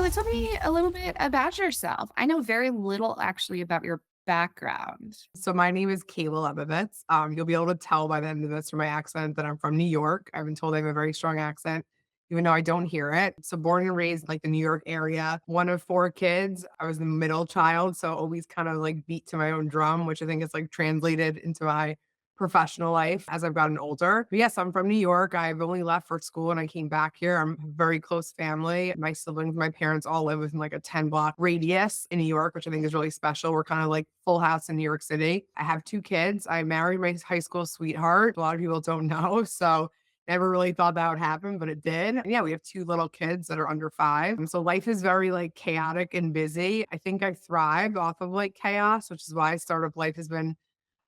Kayla, tell me a little bit about yourself. I know very little actually about your background. So my name is Kayla Lebovits. You'll be able to tell by the end of this from my accent that I'm from New York. I've been told I have a very strong accent, even though I don't hear it. So born and raised like the New York area, one of four kids. I was the middle child, so always kind of like beat to my own drum, which I think is like translated into my professional life as I've gotten older. But yes, I'm from New York. I've only left for school and I came back here. I'm a very close family. My siblings, my parents all live within like a 10-block radius in New York, which I think is really special. We're kind of like full house in New York City. I have two kids. I married my high school sweetheart. A lot of people don't know. So never really thought that would happen, but it did. And yeah, we have two little kids that are under five. And so life is very like chaotic and busy. I think I thrive off of like chaos, which is why startup life has been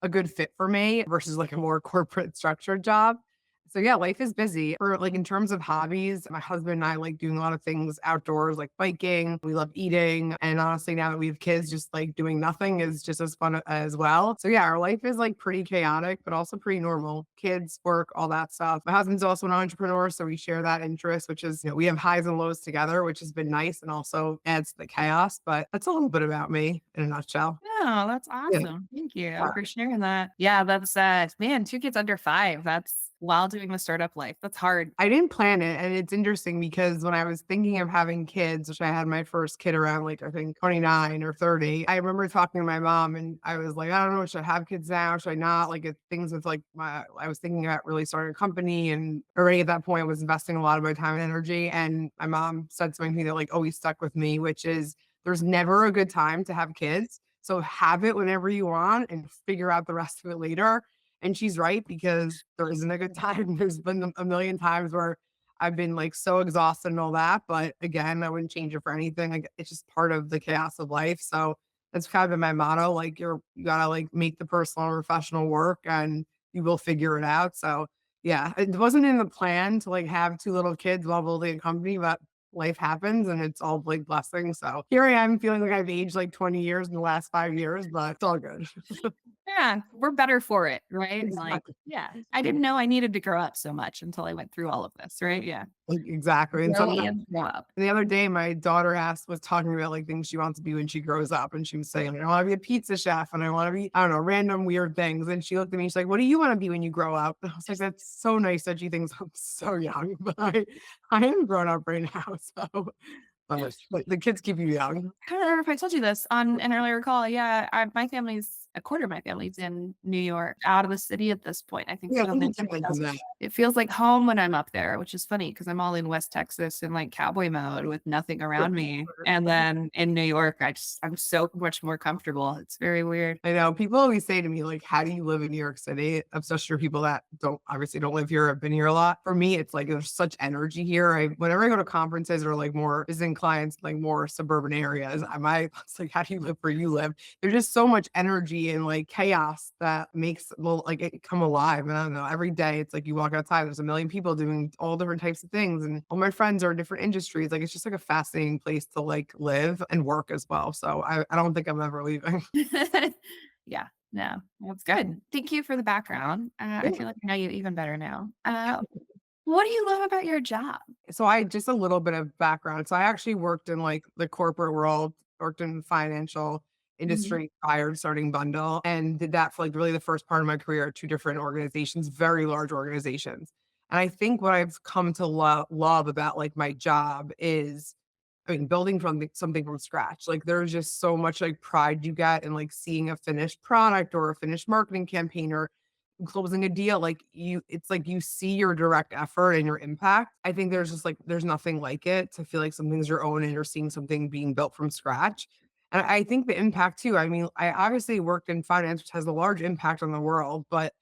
a good fit for me versus like a more corporate structured job. So yeah, life is busy. For like in terms of hobbies, my husband and I like doing a lot of things outdoors, like biking. We love eating. And honestly, now that we have kids, just like doing nothing is just as fun as well. So yeah, our life is like pretty chaotic, but also pretty normal. Kids, work, all that stuff. My husband's also an entrepreneur, so we share that interest, which is, we have highs and lows together, which has been nice and also adds to the chaos. But that's a little bit about me in a nutshell. Oh, that's Yeah. awesome. Thank you for sharing that. Yeah, that's man, two kids under five. That's while doing the startup life. That's hard. I didn't plan it, and it's interesting because when I was thinking of having kids, which I had my first kid around, like, I think 29 or 30, I remember talking to my mom, and I was like, "I don't know, should I have kids now? Should I not?" Like, if things with, like, my I was thinking about really starting a company, and already at that point, I was investing a lot of my time and energy, and my mom said something that, like, always stuck with me, which is, "There's never a good time to have kids, so have it whenever you want and figure out the rest of it later." And she's right because there isn't a good time. There's been a million times where I've been like so exhausted and all that. But again, I wouldn't change it for anything. Like it's just part of the chaos of life. So that's kind of been my motto. Like you gotta like make the personal and professional work and you will figure it out. So yeah, it wasn't in the plan to like have two little kids while building a company, but life happens and it's all like blessings. So here I am feeling like I've aged like 20 years in the last 5 years, but it's all good. Yeah, we're better for it, right? Like, Exactly. yeah, I didn't know I needed to grow up so much until I went through all of this, right? Yeah. Exactly, and Grow sometimes and grow up. the other day, my daughter was talking about, like, things she wants to be when she grows up, and she was saying, "I wanna be a pizza chef, and I wanna be" I don't know, random weird things, and she looked at me, she's like, "What do you wanna be when you grow up?" And I was like, "That's so nice that she thinks I'm so young," but I am grown up right now, so, but the kids keep you young. I don't remember if I told you this on an earlier call. Yeah, my family's a quarter of my family's in New York, out of the city at this point. I think Yeah, so. people can mention that. It feels like home when I'm up there, which is funny because I'm all in West Texas in like cowboy mode with nothing around me. And then in New York, I'm so much more comfortable. It's very weird. I know people always say to me, like, how do you live in New York City? Especially for people that don't live here, have been here a lot. For me, it's like there's such energy here. Whenever I go to conferences or like more visiting clients, like more suburban areas, it's like, how do you live where you live? There's just so much energy and like chaos that makes like it come alive. And I don't know, every day it's like you walk outside, there's a million people doing all different types of things. And all my friends are in different industries. Like it's just like a fascinating place to like live and work as well. So I don't think I'm ever leaving. Yeah, no, that's good. Thank you for the background. I feel like I know you even better now. What do you love about your job? So I just a little bit of background. So I actually worked in like the corporate world, worked in financial Mhm. industry prior to starting Bundle and did that for like really the first part of my career at two different organizations, very large organizations. And I think what I've come to love about like my job is, I mean, building from something from scratch. Like there's just so much like pride you get in like seeing a finished product or a finished marketing campaign or closing a deal, like it's like you see your direct effort and your impact. I think there's nothing like it to feel like something's your own and you're seeing something being built from scratch. And I think the impact too, I mean, I obviously worked in finance, which has a large impact on the world, but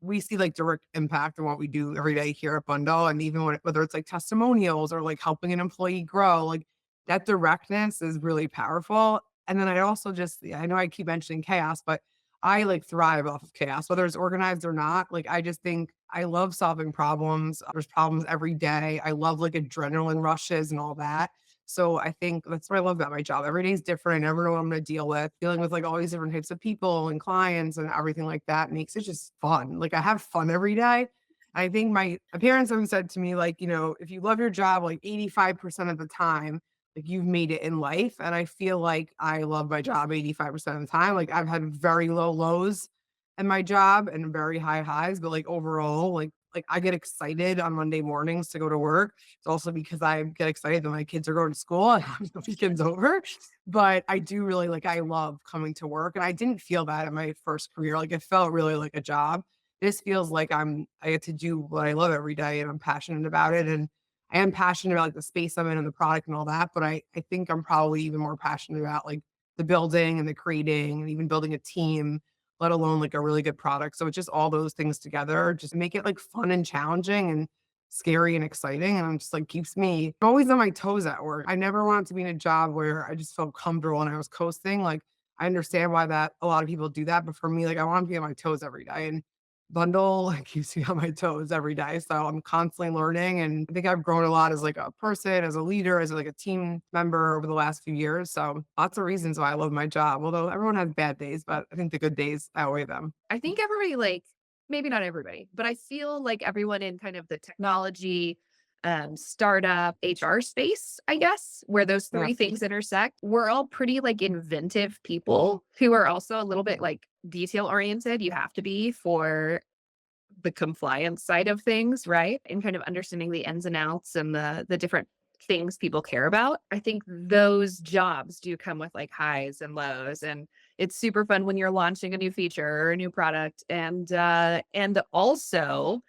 we see like direct impact on what we do every day here at Bundle. And even whether it's like testimonials or like helping an employee grow, like that directness is really powerful. And then I also just, I know I keep mentioning chaos, but I like thrive off of chaos, whether it's organized or not. Like I just think I love solving problems. There's problems every day. I love like adrenaline rushes and all that. So I think that's what I love about my job. Every day is different. I never know what I'm going to deal with. Dealing with like all these different types of people and clients and everything like that makes it just fun. Like I have fun every day. I think my parents have said to me, like, if you love your job like 85% of the time, like you've made it in life. And I feel like I love my job 85% of the time. Like I've had very low lows in my job and very high highs, but like overall, like I get excited on Monday mornings to go to work. It's also because I get excited that my kids are going to school and have the weekends over. But I do really like I love coming to work. And I didn't feel that in my first career. Like it felt really like a job. This feels like I get to do what I love every day and I'm passionate about it. And I am passionate about like the space I'm in and the product and all that, but I think I'm probably even more passionate about like the building and the creating and even building a team, let alone like a really good product. So it's just all those things together, just make it like fun and challenging and scary and exciting. And I'm just like keeps me I'm always on my toes at work. I never wanted to be in a job where I just felt comfortable and I was coasting. Like I understand why that a lot of people do that, but for me, like I want to be on my toes every day. And Bundle like, keeps me on my toes every day, so I'm constantly learning, and I think I've grown a lot as, like, a person, as a leader, as, like, a team member over the last few years, so lots of reasons why I love my job, although everyone has bad days, but I think the good days outweigh them. I think everybody like maybe not everybody, but I feel like everyone in kind of the technology, startup, HR space, I guess, where those Yeah. three things intersect, we're all pretty like inventive people who are also a little bit like detail oriented. You have to be for the compliance side of things, right? And kind of understanding the ins and outs and the different things people care about. I think those jobs do come with like highs and lows, and it's super fun when you're launching a new feature or a new product, and also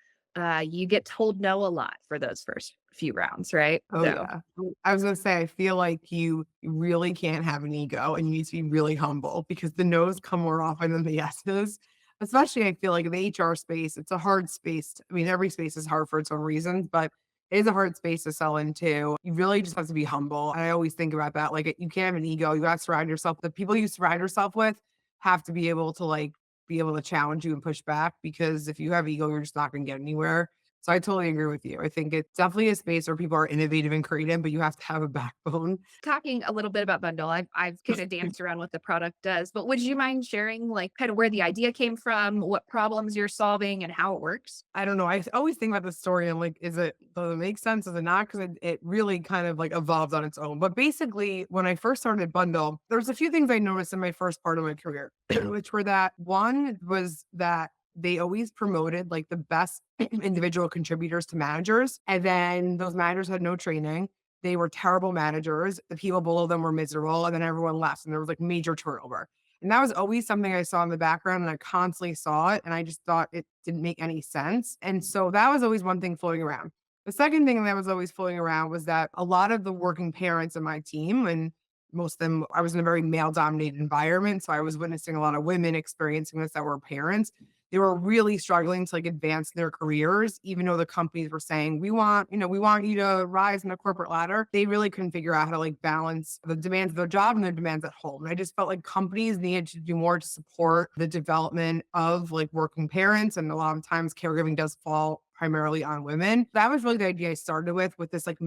you get told no a lot for those first few rounds, right? Oh, So yeah. I was gonna say, I feel like you really can't have an ego and you need to be really humble because the no's come more often than the yeses. Especially, I feel like in the HR space, it's a hard space. I mean, every space is hard for its own reasons, but it is a hard space to sell into. You really just have to be humble. And I always think about that. Like, you can't have an ego. You got to surround yourself. The people you surround yourself with have to be able to challenge you and push back because if you have ego, you're just not going to get anywhere. So I totally agree with you. I think it's definitely a space where people are innovative and creative, but you have to have a backbone. talking a little bit about Bundle, I've kind of danced around what the product does, but would you mind sharing like kind of where the idea came from, what problems you're solving, and how it works? I don't know. I always think about the story and like, does it make sense? Does it not? Because it really kind of like evolved on its own. But basically, when I first started Bundle, there's a few things I noticed in my first part of my career, which were that one was that they always promoted like the best individual contributors to managers. And then those managers had no training. They were terrible managers. The people below them were miserable. And then everyone left. And there was like major turnover. And that was always something I saw in the background and I constantly saw it and I just thought it didn't make any sense. And so that was always one thing floating around. The second thing that was always floating around was that a lot of the working parents in my team, and most of them, I was in a very male dominated environment. So I was witnessing a lot of women experiencing this that were parents. They were really struggling to like advance their careers, even though the companies were saying, we want you to rise in the corporate ladder. They really couldn't figure out how to like balance the demands of their job and their demands at home. And I just felt like companies needed to do more to support the development of like working parents. And a lot of times caregiving does fall primarily on women. That was really the idea I started with this like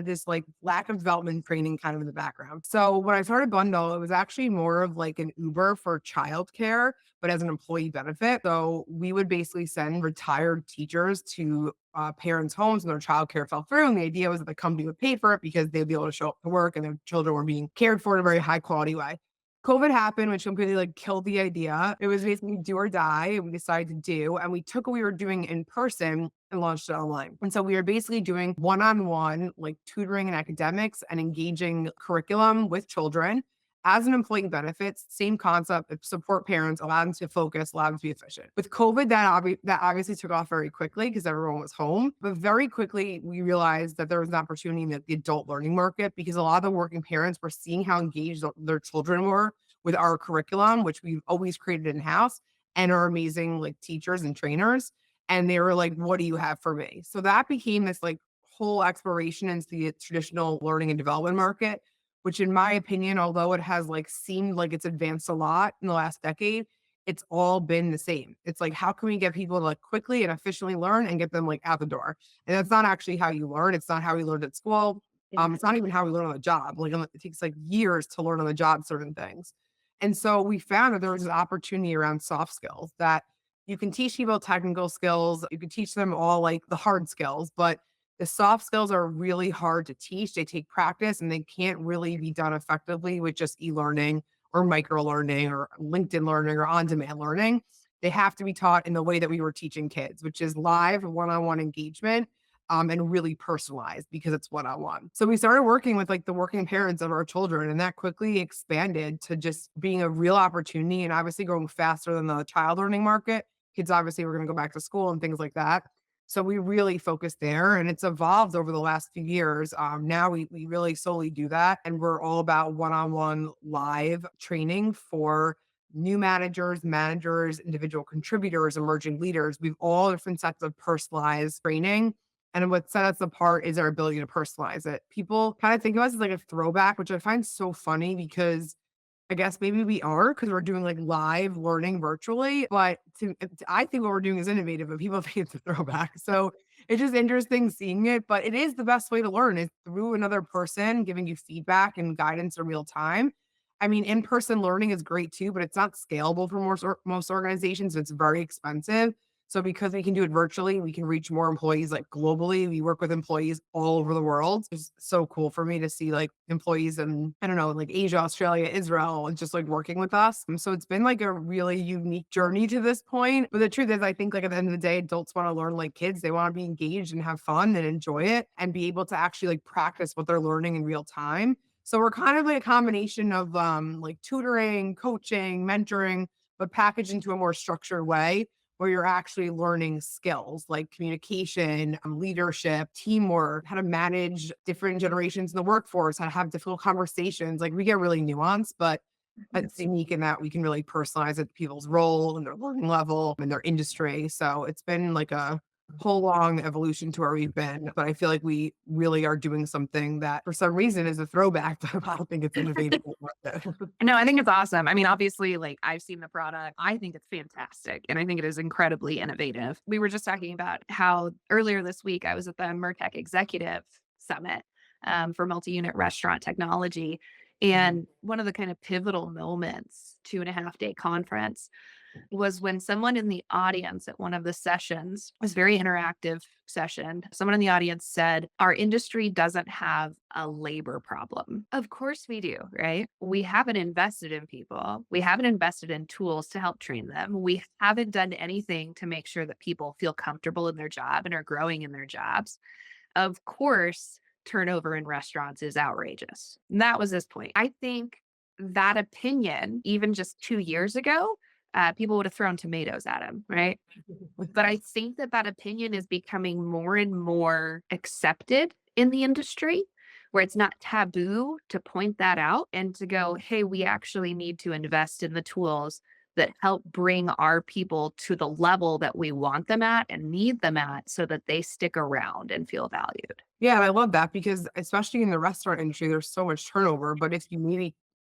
this like lack of development training kind of in the background. So when I started Bundle, it was actually more of like an Uber for childcare, but as an employee benefit. So we would basically send retired teachers to parents' homes when their childcare fell through. And the idea was that the company would pay for it because they'd be able to show up to work and their children were being cared for in a very high quality way. COVID happened, which completely like killed the idea. It was basically do or die. And we decided to do, and we took what we were doing in person and launched it online. And so we were basically doing one-on-one like tutoring and academics and engaging curriculum with children as an employee benefits, same concept, support parents, allow them to focus, allow them to be efficient. With COVID, that obviously took off very quickly because everyone was home. But very quickly, we realized that there was an opportunity in the adult learning market because a lot of the working parents were seeing how engaged their children were with our curriculum, which we've always created in-house, and our amazing like teachers and trainers. And they were like, what do you have for me? So that became this like whole exploration into the traditional learning and development market, which in my opinion, although it has like seemed like it's advanced a lot in the last decade, it's all been the same. It's like, how can we get people to like quickly and efficiently learn and get them like out the door? And that's not actually how you learn. It's not how we learned at school. It's not even how we learn on the job. Like it takes like years to learn on the job certain things. And so we found that there was an opportunity around soft skills that you can teach people technical skills. You can teach them all like the hard skills, but The soft skills are really hard to teach. They take practice and they can't really be done effectively with just e-learning or micro learning or LinkedIn learning or on-demand learning. They have to be taught in the way that we were teaching kids, which is live one-on-one engagement, and really personalized because it's one-on-one. So we started working with like the working parents of our children, and that quickly expanded to just being a real opportunity and obviously growing faster than the child learning market. Kids obviously were going to go back to school and things like that. So we really focused there and it's evolved over the last few years. Now we really solely do that. And we're all about one-on-one live training for new managers, individual contributors, emerging leaders. We've all different sets of personalized training. And what set us apart is our ability to personalize it. People kind of think of us as like a throwback, which I find so funny because I guess maybe we are because 'cause we're doing, like, live learning virtually, but I think what we're doing is innovative, but people think it's a throwback. So, it's just interesting seeing it, but it is the best way to learn is through another person giving you feedback and guidance in real time. I mean, in-person learning is great too, but it's not scalable for most organizations. It's very expensive. So because we can do it virtually, we can reach more employees like globally. We work with employees all over the world. It's so cool for me to see like employees in, I don't know, like Asia, Australia, Israel, and just like working with us. So it's been like a really unique journey to this point. But the truth is, I think like at the end of the day, adults want to learn like kids. They want to be engaged and have fun and enjoy it and be able to actually like practice what they're learning in real time. So we're kind of like a combination of like tutoring, coaching, mentoring, but packaged into a more structured way where you're actually learning skills like communication, leadership, teamwork, how to manage different generations in the workforce, how to have difficult conversations. Like we get really nuanced, but it's unique in that we can really personalize it to people's role and their learning level and their industry. So it's been like a whole long evolution to where we've been. But I feel like we really are doing something that for some reason is a throwback. I don't think it's innovative. No, I think it's awesome. I mean, obviously, like I've seen the product. I think it's fantastic. And I think it is incredibly innovative. We were just talking about how earlier this week I was at the Mertech Executive Summit for multi-unit restaurant technology. And one of the kind of pivotal moments, 2.5 day conference, was when someone in the audience at one of the sessions, it was a very interactive session. Someone in the audience said, our industry doesn't have a labor problem. Of course we do, right? We haven't invested in people. We haven't invested in tools to help train them. We haven't done anything to make sure that people feel comfortable in their job and are growing in their jobs. Of course, turnover in restaurants is outrageous. And that was his point. I think that opinion, even just 2 years ago, people would have thrown tomatoes at him, right? But I think that that opinion is becoming more and more accepted in the industry, where it's not taboo to point that out and to go, hey, we actually need to invest in the tools that help bring our people to the level that we want them at and need them at so that they stick around and feel valued. Yeah, and I love that because especially in the restaurant industry, there's so much turnover. But if you maybe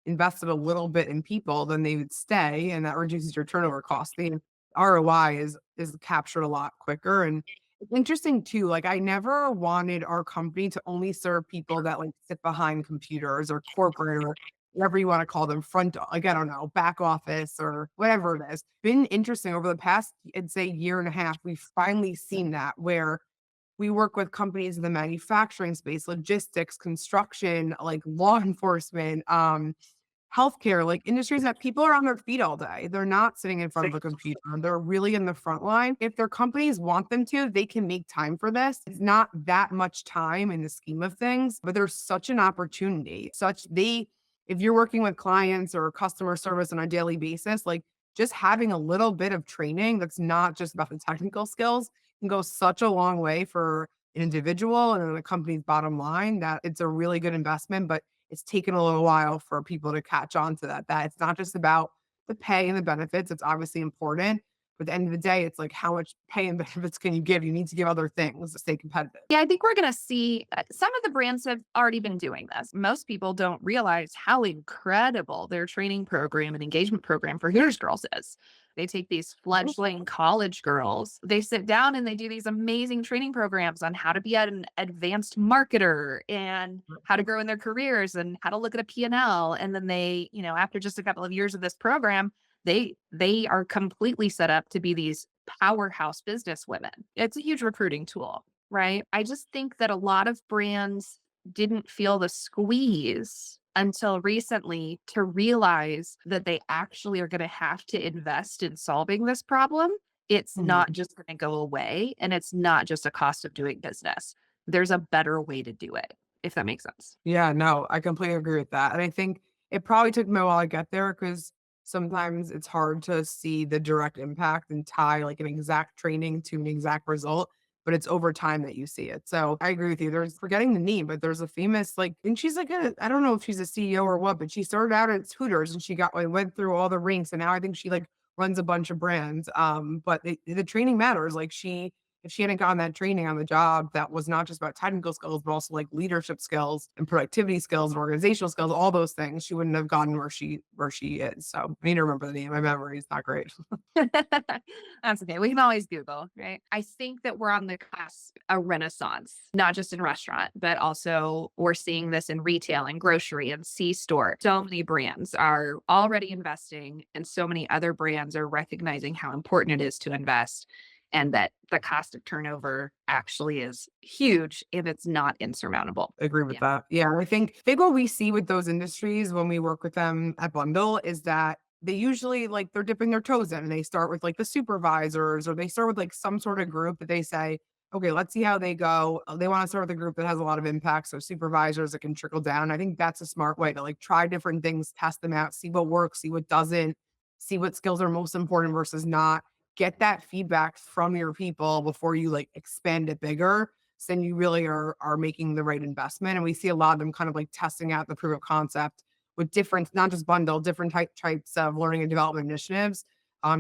invested a little bit in people, then they would stay, and that reduces your turnover cost. The ROI is captured a lot quicker. And it's interesting too. Like I never wanted our company to only serve people that like sit behind computers or corporate or whatever you want to call them, like I don't know, back office or whatever it is. Been interesting over the past, I'd say year and a half. We've finally seen that where we work with companies in the manufacturing space, logistics, construction, like law enforcement, healthcare, like industries that people are on their feet all day. They're not sitting in front of a computer. They're really in the front line. If their companies want them to, they can make time for this. It's not that much time in the scheme of things, but there's such an opportunity. If you're working with clients or customer service on a daily basis, like just having a little bit of training that's not just about the technical skills can go such a long way for an individual and then the company's bottom line that it's a really good investment. But it's taken a little while for people to catch on to that it's not just about the pay and the benefits. It's obviously important. But at the end of the day, it's like how much pay and benefits can you give? You need to give other things to stay competitive. Yeah, I think we're going to see some of the brands have already been doing this. Most people don't realize how incredible their training program and engagement program for Hooters girls is. They take these fledgling college girls, they sit down and they do these amazing training programs on how to be an advanced marketer and how to grow in their careers and how to look at a P&L. And then they, after just a couple of years of this program, they are completely set up to be these powerhouse business women. It's a huge recruiting tool. right? I just think that a lot of brands didn't feel the squeeze until recently to realize that they actually are going to have to invest in solving this problem. It's not Mhm. just going to go away and it's not just a cost of doing business. There's a better way to do it, if that makes sense. Yeah, no, I completely agree with that. And I think it probably took me a while to get there because sometimes it's hard to see the direct impact and tie like an exact training to an exact result, but it's over time that you see it. So I agree with you. There's forgetting the name, but there's a famous like, and she's like I don't know if she's a CEO or what, but she started out at Hooters and she got like went through all the ranks and now I think she like runs a bunch of brands. But the training matters. Like she if she hadn't gotten that training on the job that was not just about technical skills, but also like leadership skills and productivity skills and organizational skills, all those things, she wouldn't have gotten where she is. So I need to remember the name. My memory is not great. That's okay. We can always Google, right? I think that we're on the cusp a renaissance, not just in restaurant, but also we're seeing this in retail and grocery and C-store. So many brands are already investing, and so many other brands are recognizing how important it is to invest and that the cost of turnover actually is huge and it's not insurmountable. Agree with Yeah. that. Yeah, I think what we see with those industries when we work with them at Bundle is that they usually like they're dipping their toes in and they start with like the supervisors or they start with like some sort of group that they say, okay, let's see how they go. They want to start with a group that has a lot of impact. So supervisors that can trickle down. I think that's a smart way to like try different things, test them out, see what works, see what doesn't, see what skills are most important versus not. Get that feedback from your people before you like expand it bigger so then you really are making the right investment. And we see a lot of them kind of like testing out the proof of concept with different, not just bundle, different types of learning and development initiatives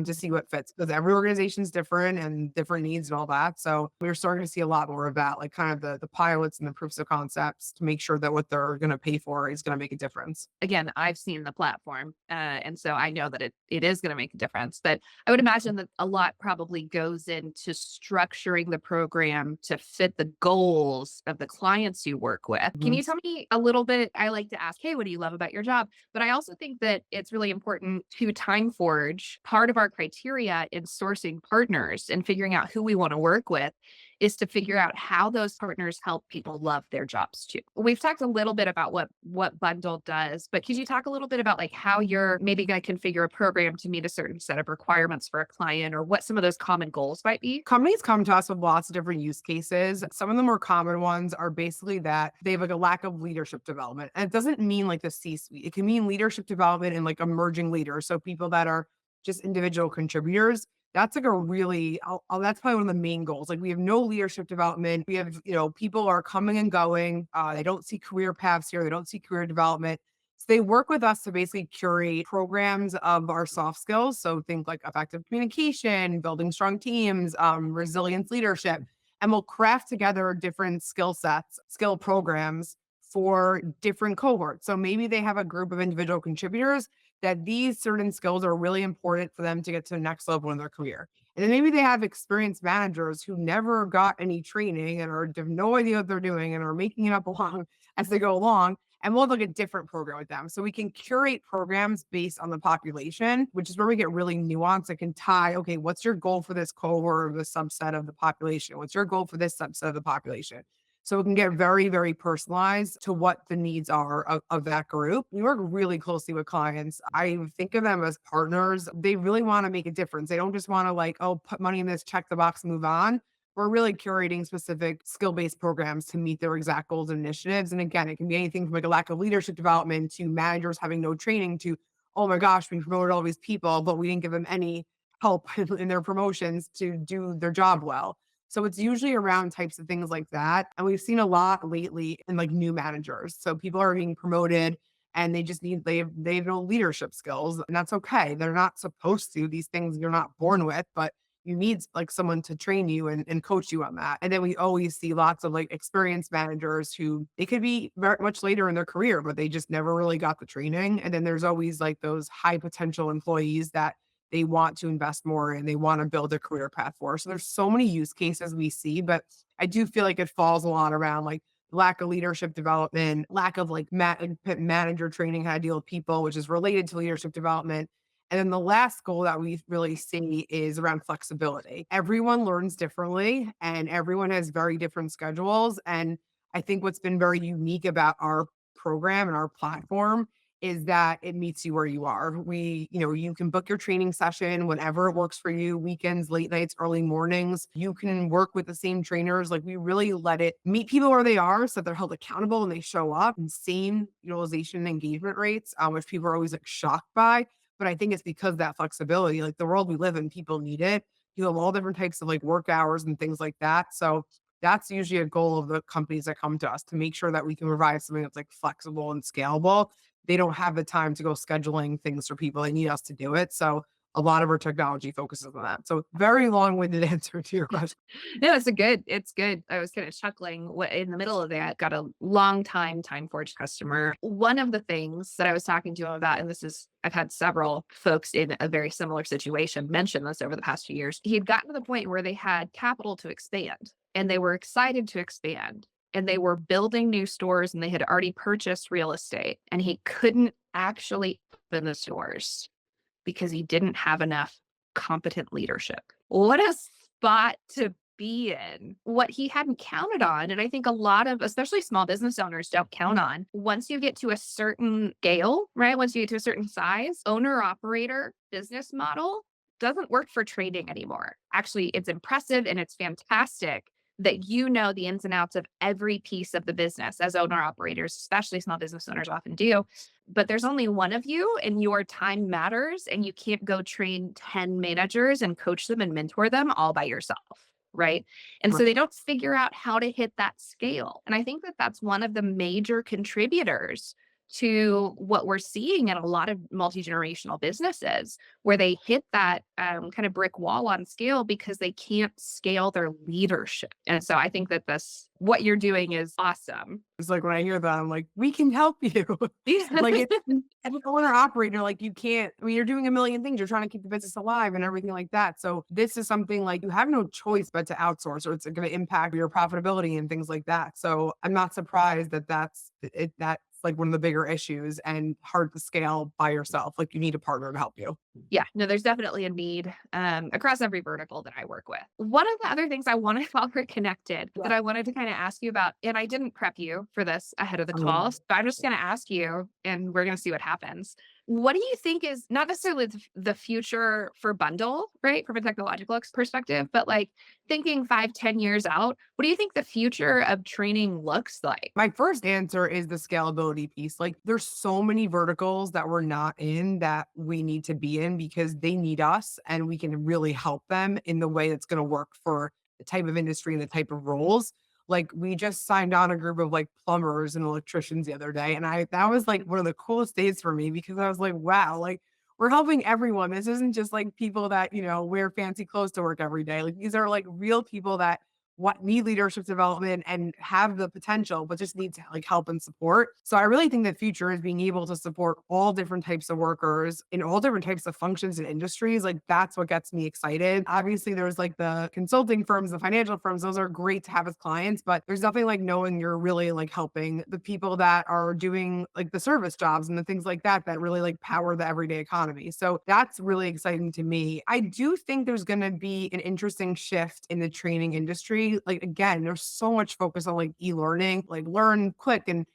to see what fits because every organization is different and different needs and all that. So we're starting to see a lot more of that, like kind of the pilots and the proofs of concepts to make sure that what they're going to pay for is going to make a difference. Again, I've seen the platform, and so I know that it is gonna make a difference, but I would imagine that a lot probably goes into structuring the program to fit the goals of the clients you work with. Can Mhm. you tell me a little bit I like to ask, "Hey, what do you love about your job?" But I also think that it's really important to TimeForge. Part of our criteria in sourcing partners and figuring out who we wanna work with is to figure out how those partners help people love their jobs too. We've talked a little bit about what Bundle does, but could you talk a little bit about like how you're maybe going to configure a program to meet a certain set of requirements for a client or what some of those common goals might be? Companies come to us with lots of different use cases. Some of the more common ones are basically that they have like a lack of leadership development. And it doesn't mean like the C suite, it can mean leadership development and like emerging leaders. So people that are just individual contributors. That's like a really, that's probably one of the main goals. Like we have no leadership development. We have, people are coming and going. They don't see career paths here. They don't see career development. So they work with us to basically curate programs of our soft skills. So think like effective communication, building strong teams, resilience leadership. And we'll craft together different skill sets, skill programs for different cohorts. So maybe they have a group of individual contributors that these certain skills are really important for them to get to the next level in their career. And then maybe they have experienced managers who never got any training and are have no idea what they're doing and are making it up along as they go along and we'll look at different program with them. So we can curate programs based on the population, which is where we get really nuanced. It can tie, okay, what's your goal for this cohort or the subset of the population? What's your goal for this subset of the population? So it can get very, very personalized to what the needs are of that group. We work really closely with clients. I think of them as partners. They really want to make a difference. They don't just want to like, oh, put money in this, check the box, move on. We're really curating specific skill-based programs to meet their exact goals and initiatives. And again, it can be anything from like a lack of leadership development to managers having no training to, oh my gosh, we promoted all these people, but we didn't give them any help in their promotions to do their job well. So it's usually around types of things like that. And we've seen a lot lately in like new managers. So people are being promoted and they have no leadership skills. And that's okay. They're not supposed to. These things you're not born with, but you need like someone to train you and coach you on that. And then we always see lots of like experienced managers who they could be very much later in their career, but they just never really got the training. And then there's always like those high potential employees that they want to invest more and they want to build a career path for. So there's so many use cases we see, but I do feel like it falls a lot around like lack of leadership development, lack of like manager training, how to deal with people, which is related to leadership development And then the last goal that we really see is around flexibility. Everyone learns differently and everyone has very different schedules. And I think what's been very unique about our program and our platform is that it meets you where you are. You can book your training session whenever it works for you, weekends, late nights, early mornings. You can work with the same trainers. Like we really let it meet people where they are so they're held accountable and they show up. And same utilization and engagement rates, which people are always like shocked by. But I think it's because that flexibility, like the world we live in, people need it. You have all different types of like work hours and things like that. So that's usually a goal of the companies that come to us to make sure that we can provide something that's like flexible and scalable. They don't have the time to go scheduling things for people. They need us to do it. So a lot of our technology focuses on that. So very long-winded answer to your question. No, it's good. I was kind of chuckling in the middle of that, got a long time TimeForge customer. One of the things that I was talking to him about, and this is, I've had several folks in a very similar situation mention this over the past few years. He had gotten to the point where they had capital to expand and they were excited to expand and they were building new stores and they had already purchased real estate and he couldn't actually open the stores because he didn't have enough competent leadership. What a spot to be in. What he hadn't counted on, and I think a lot of, especially small business owners, don't count on, once you get to a certain scale, right? Once you get to a certain size, owner operator business model doesn't work for trading anymore. Actually, it's impressive and it's fantastic that you know the ins and outs of every piece of the business as owner operators, especially small business owners often do. But there's only one of you and your time matters and you can't go train 10 managers and coach them and mentor them all by yourself. Right. And so they don't figure out how to hit that scale. And I think that that's one of the major contributors to what we're seeing in a lot of multi-generational businesses where they hit that kind of brick wall on scale because they can't scale their leadership. And so I think that this, what you're doing is awesome. It's like when I hear that, I'm like, we can help you. Like it's as an owner operator, like you can't, I mean, you're doing a million things. You're trying to keep the business alive and everything like that. So this is something like you have no choice but to outsource or it's going to impact your profitability and things like that. So I'm not surprised that that's like one of the bigger issues and hard to scale by yourself. Like you need a partner to help you. Yeah, no, there's definitely a need across every vertical that I work with. One of the other things I wanted while we're connected Yeah. that I wanted to kind of ask you about, and I didn't prep you for this ahead of the call, Um, so I'm just going to ask you and we're going to see what happens. What do you think is not necessarily the future for bundle, right? From a technological perspective, but like thinking 5, 10 years out, what do you think the future of training looks like? My first answer is the scalability piece. Like there's so many verticals that we're not in that we need to be in because they need us and we can really help them in the way that's going to work for the type of industry and the type of roles. Like we just signed on a group of like plumbers and electricians the other day. And that was like one of the coolest days for me because I was like, wow, like we're helping everyone. This isn't just like people that, wear fancy clothes to work every day. Like these are like real people that what need leadership development and have the potential, but just need to like help and support. So I really think the future is being able to support all different types of workers in all different types of functions and industries. Like that's what gets me excited. Obviously, there's like the consulting firms, the financial firms, those are great to have as clients, but there's nothing like knowing you're really like helping the people that are doing like the service jobs and the things like that that really like power the everyday economy. So that's really exciting to me. I do think there's going to be an interesting shift in the training industry. Like again, there's so much focus on like e-learning, like learn quick. And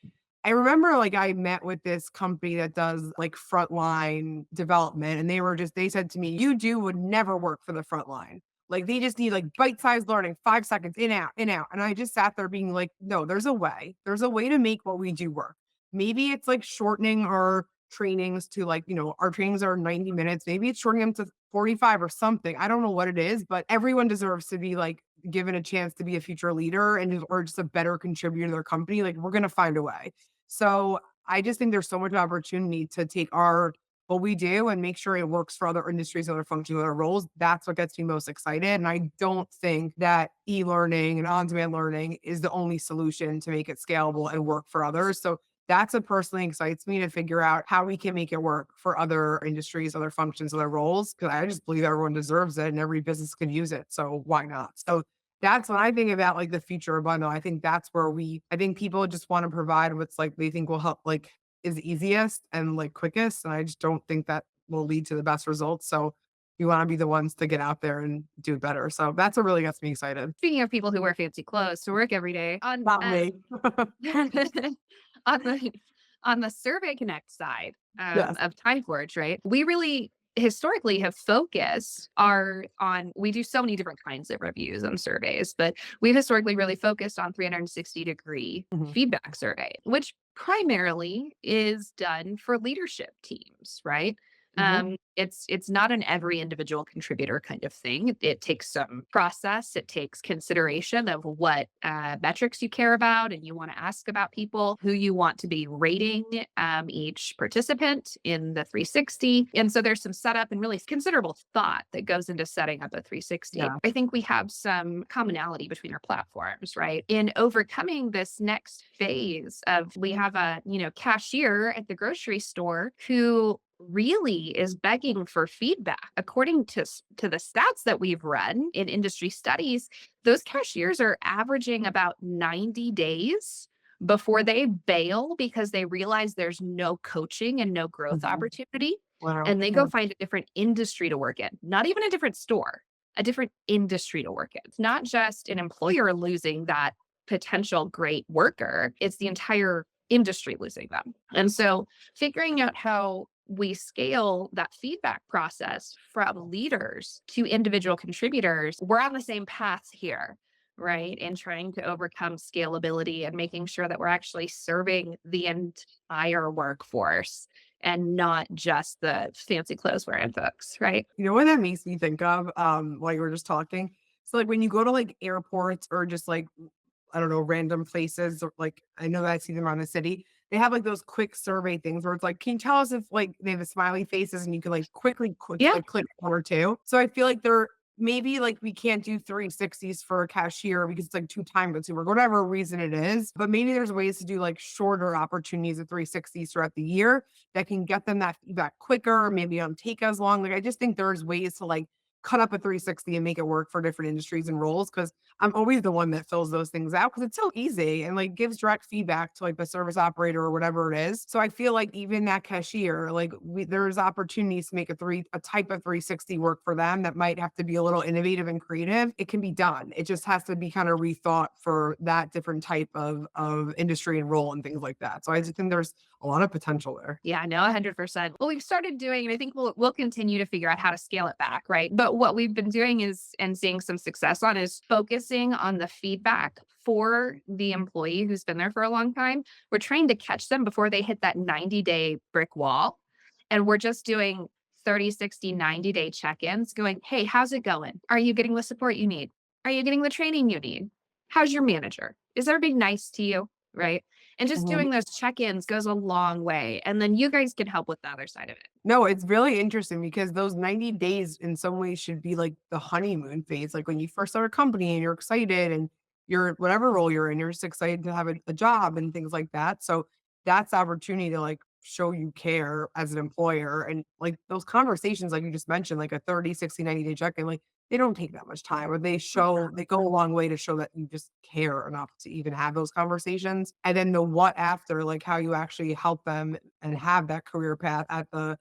I remember like I met with this company that does like frontline development and they said to me, would never work for the front line. Like they just need like bite-sized learning, 5 seconds, in, out, in, out. And I just sat there being like, no, there's a way. There's a way to make what we do work. Maybe it's like shortening our trainings to like, our trainings are 90 minutes. Maybe it's shortening them to 45 or something. I don't know what it is, but everyone deserves to be like given a chance to be a future leader and or just a better contributor to their company. Like we're going to find a way. So I just think there's so much opportunity to take our what we do and make sure it works for other industries, other functions, other roles. That's what gets me most excited. And I don't think that e-learning and on-demand learning is the only solution to make it scalable and work for others. So that's what personally excites me to figure out how we can make it work for other industries, other functions, other roles. Cause I just believe everyone deserves it and every business can use it. So why not? So that's when I think about like the future of bundle. I think that's where I think people just want to provide what's like they think will help, like is easiest and like quickest. And I just don't think that will lead to the best results. So we want to be the ones to get out there and do better. So that's what really gets me excited. Speaking of people who wear fancy clothes to work every day, Not me. on the on the Survey Connect side Yes. of TimeForge, right? We really historically have focused our on we do so many different kinds of reviews and surveys, but we've historically really focused on 360-degree Mhm. feedback survey, which primarily is done for leadership teams, right? Mhm. It's not an every individual contributor kind of thing. It takes some process. It takes consideration of what metrics you care about, and you want to ask about people, who you want to be rating each participant in the 360. And so there's some setup and really considerable thought that goes into setting up a 360. Yeah. I think we have some commonality between our platforms, right? In overcoming this next phase of we have a cashier at the grocery store who really is begging for feedback. According to the stats that we've run in industry studies, those cashiers are averaging about 90 days before they bail because they realize there's no coaching and no growth Mhm. opportunity. Wow. And they go Yeah. find a different industry to work in, not even a different store, a different industry to work in. It's not just an employer losing that potential great worker, it's the entire industry losing them. And so figuring out how we scale that feedback process from leaders to individual contributors, we're on the same path here, right? In trying to overcome scalability and making sure that we're actually serving the entire workforce and not just the fancy clothes wearing folks, right? You know what that makes me think of, while you were just talking? So, like, when you go to, like, airports or just, like, I don't know, random places, or, like, I know that I see them around the city, they have, like, those quick survey things where it's like, "Can you tell us if," like, they have the smiley faces and you can, like, quickly Yeah. click 1 or 2. So I feel like they're maybe, like, we can't do 360s for a cashier because it's, like, too time consuming, whatever reason it is, but maybe there's ways to do, like, shorter opportunities of 360s throughout the year that can get them that feedback quicker, maybe don't take as long. Like, I just think there's ways to, like, cut up a 360 and make it work for different industries and roles. Because I'm always the one that fills those things out because it's so easy and, like, gives direct feedback to, like, the service operator or whatever it is. So I feel like even that cashier, like, there's opportunities to make a type of 360 work for them that might have to be a little innovative and creative. It can be done. It just has to be kind of rethought for that different type of industry and role and things like that. So I just think there's a lot of potential there. Yeah, no, 100%. Well, we've started doing, and I think we'll continue to figure out how to scale it back, right? But what we've been doing is, and seeing some success on, is focusing on the feedback for the employee who's been there for a long time. We're trying to catch them before they hit that 90-day brick wall. And we're just doing 30, 60, 90-day check-ins, going, "Hey, how's it going? Are you getting the support you need? Are you getting the training you need? How's your manager? Is everybody nice to you?" Right? And just Mhm. doing those check-ins goes a long way, and then you guys can help with the other side of it. No, it's really interesting because those 90 days in some ways should be like the honeymoon phase. Like when you first start a company and you're excited and you're whatever role you're in, you're just excited to have a job and things like that. So that's opportunity to like show you care as an employer. And like those conversations, like you just mentioned, like a 30, 60, 90-day check-in, like they don't take that much time, or they go a long way to show that you just care enough to even have those conversations. And then the what after, like how you actually help them and have that career path at the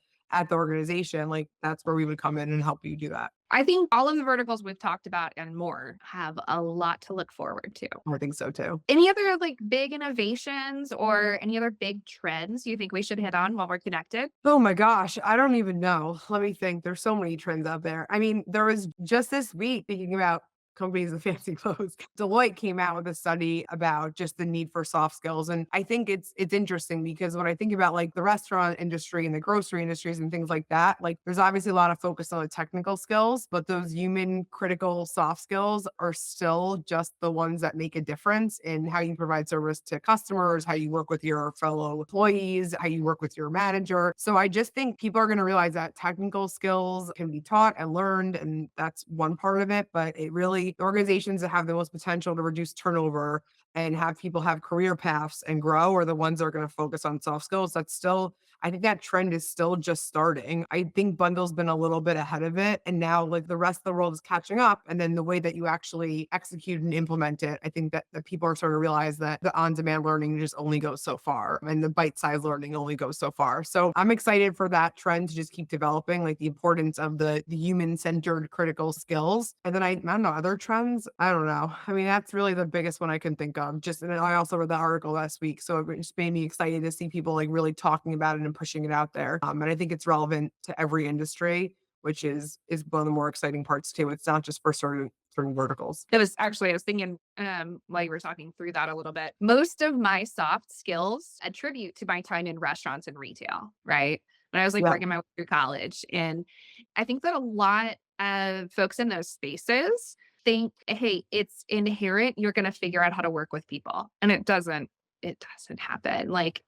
organization, like, that's where we would come in and help you do that. I think all of the verticals we've talked about and more have a lot to look forward to. I think so too. Any other, like, big innovations or any other big trends you think we should hit on while we're connected? Oh my gosh, I don't even know. Let me think. There's so many trends out there. I mean, there was just this week, thinking about companies in fancy clothes, Deloitte came out with a study about just the need for soft skills. And I think it's interesting because when I think about like the restaurant industry and the grocery industries and things like that, like there's obviously a lot of focus on the technical skills, but those human critical soft skills are still just the ones that make a difference in how you provide service to customers, how you work with your fellow employees, how you work with your manager. So I just think people are going to realize that technical skills can be taught and learned, and that's one part of it. But it really, the organizations that have the most potential to reduce turnover and have people have career paths and grow are the ones that are going to focus on soft skills. That's still, I think that trend is still just starting. I think bundle's been a little bit ahead of it. And now like the rest of the world is catching up. And then the way that you actually execute and implement it, I think that people are starting to realize that the on-demand learning just only goes so far and the bite-sized learning only goes so far. So I'm excited for that trend to just keep developing, like the importance of the human-centered critical skills. And then I don't know, other trends, I don't know. I mean, that's really the biggest one I can think of. Just and then I also read the article last week. So it just made me excited to see people like really talking about it and pushing it out there. And I think it's relevant to every industry, which is one of the more exciting parts too. It's not just for certain verticals. It was actually, I was thinking, while you were talking through that a little bit, most of my soft skills attribute to my time in restaurants and retail, right? When I was like Yeah. working my way through college. And I think that a lot of folks in those spaces think, hey, it's inherent. You're going to figure out how to work with people. And it doesn't happen. Like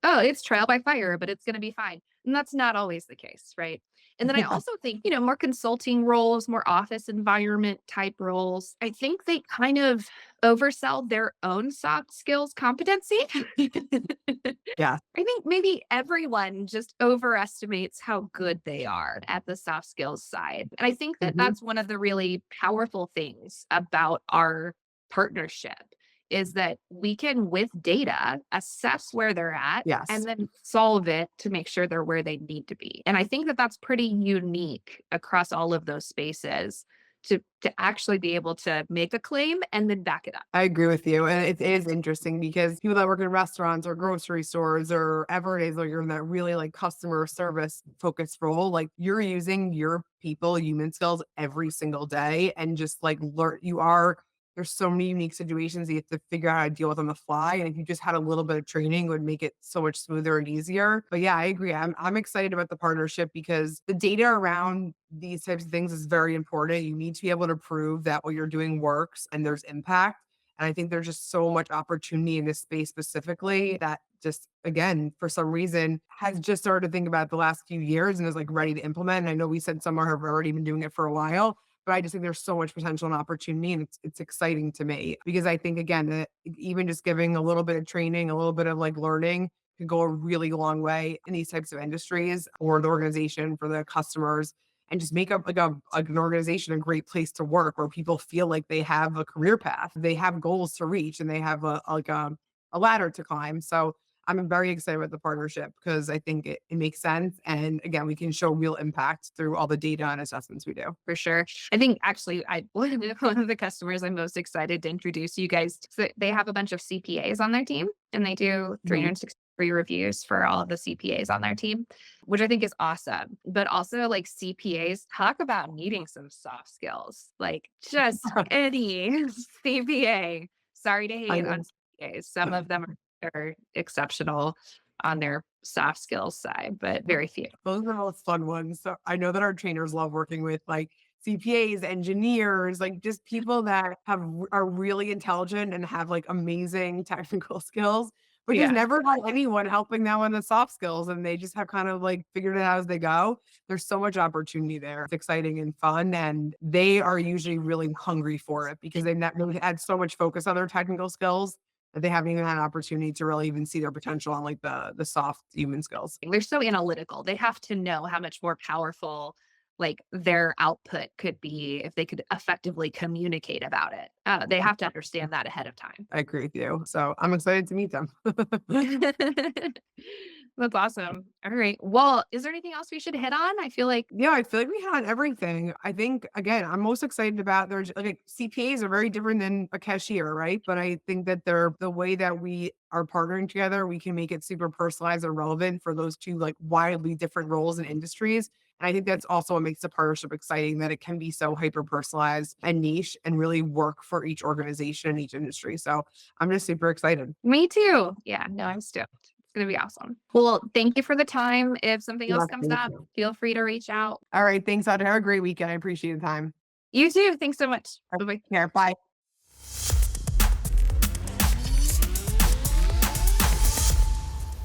Oh, it's trial by fire, but it's going to be fine. And that's not always the case, right? And then I yeah. also think, more consulting roles, more office environment type roles, I think they kind of oversell their own soft skills competency. Yeah. I think maybe everyone just overestimates how good they are at the soft skills side. And I think that Mhm. that's one of the really powerful things about our partnership is that we can, with data, assess where they're at and Yes. then solve it to make sure they're where they need to be. And I think that that's pretty unique across all of those spaces to actually be able to make a claim and then back it up. I agree with you. And it is interesting because people that work in restaurants or grocery stores or ever it is like you're in that really like customer service focused role, like you're using your people, human skills every single day and just like learn there's so many unique situations you have to figure out how to deal with on the fly. And if you just had a little bit of training, it would make it so much smoother and easier. But yeah, I agree. I'm excited about the partnership because the data around these types of things is very important. You need to be able to prove that what you're doing works and there's impact. And I think there's just so much opportunity in this space specifically that just again, for some reason, has just started to think about the last few years and is like ready to implement. And I know we said some have already been doing it for a while, but I just think there's so much potential and opportunity, and it's exciting to me because I think again that even just giving a little bit of training, a little bit of like learning can go a really long way in these types of industries for the organization, for the customers, and just make up like an organization a great place to work where people feel like they have a career path, they have goals to reach, and they have a ladder to climb. So I'm very excited with the partnership because I think it makes sense. And again, we can show real impact through all the data and assessments we do. For sure. I think actually one of the customers I'm most excited to introduce you guys to, so they have a bunch of CPAs on their team and they do Mhm. 360 reviews for all of the CPAs on their team, which I think is awesome. But also like CPAs talk about needing some soft skills, like just any CPA. Sorry to I hate on know. CPAs. Some of them are exceptional on their soft skills side, but very few. Those are the most fun ones. So I know that our trainers love working with like CPAs, engineers, like just people that are really intelligent and have like amazing technical skills, but just Yeah. never had anyone helping them on the soft skills. And they just have kind of like figured it out as they go. There's so much opportunity there. It's exciting and fun. And they are usually really hungry for it because they've not really had so much focus on their technical skills that they haven't even had an opportunity to really even see their potential on like the soft human skills. They're so analytical. They have to know how much more powerful like their output could be if they could effectively communicate about it. They have to understand that ahead of time. I agree with you. So I'm excited to meet them. That's awesome. All right. Well, is there anything else we should hit on? I feel like Yeah, I feel like we had everything. I think again, I'm most excited about there's like CPAs are very different than a cashier, right? But I think that they're the way that we are partnering together, we can make it super personalized and relevant for those two like wildly different roles and industries. And I think that's also what makes the partnership exciting that it can be so hyper personalized and niche and really work for each organization and each industry. So I'm just super excited. me too. Yeah, no, I'm stoked. It's going to be awesome. Well, thank you for the time. If something else Yeah, comes thank up, you. feel free to reach out. All right. Thanks, Audrey. Have a great weekend. I appreciate the time. You too. Thanks so much. All right, Bye bye. take care. Bye.